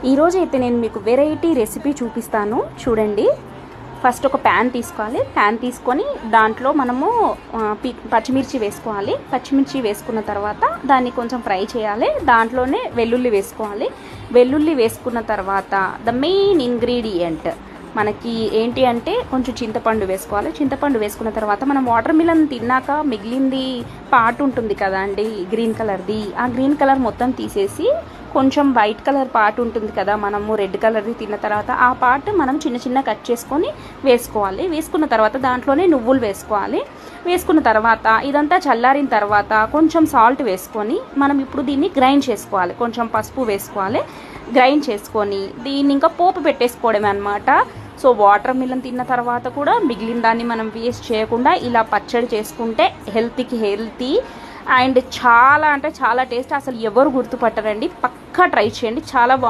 ఈరోజు అయితే నేను మీకు వెరైటీ రెసిపీ చూపిస్తాను చూడండి. ఫస్ట్ ఒక ప్యాన్ తీసుకోవాలి. ప్యాన్ తీసుకొని దాంట్లో మనము పచ్చిమిర్చి వేసుకోవాలి. పచ్చిమిర్చి వేసుకున్న తర్వాత దాన్ని కొంచెం ఫ్రై చేయాలి. దాంట్లోనే వెల్లుల్లి వేసుకోవాలి. వెల్లుల్లి వేసుకున్న తర్వాత ద మెయిన్ ఇంగ్రీడియంట్ మనకి ఏంటి అంటే కొంచెం చింతపండు వేసుకోవాలి. చింతపండు వేసుకున్న తర్వాత మనం వాటర్ మిలన్ తిన్నాక మిగిలింది పార్ట్ ఉంటుంది కదా అండి, గ్రీన్ కలర్ది. ఆ గ్రీన్ కలర్ మొత్తం తీసేసి కొంచెం వైట్ కలర్ పార్ట్ ఉంటుంది కదా, మనము రెడ్ కలర్ది తిన్న తర్వాత ఆ పార్ట్ మనం చిన్న చిన్న కట్ చేసుకొని వేసుకోవాలి. వేసుకున్న తర్వాత దాంట్లోనే నువ్వులు వేసుకోవాలి. వేసుకున్న తర్వాత ఇదంతా చల్లారిన తర్వాత కొంచెం సాల్ట్ వేసుకొని మనం ఇప్పుడు దీన్ని గ్రైండ్ చేసుకోవాలి. కొంచెం పసుపు వేసుకోవాలి. గ్రైండ్ చేసుకొని దీన్ని ఇంకా పోపు పెట్టేసుకోవడమే అనమాట. సో వాటర్ మిలన్ తిన్న తర్వాత కూడా మిగిలిన దాన్ని మనం వేస్ట్ చేయకుండా ఇలా పచ్చడి చేసుకుంటే హెల్తీకి హెల్తీ అండ్ చాలా అంటే చాలా టేస్ట్. అసలు ఎవరు గుర్తుపట్టరండి. పక్కా ట్రై చేయండి, చాలా బాగుంటుంది.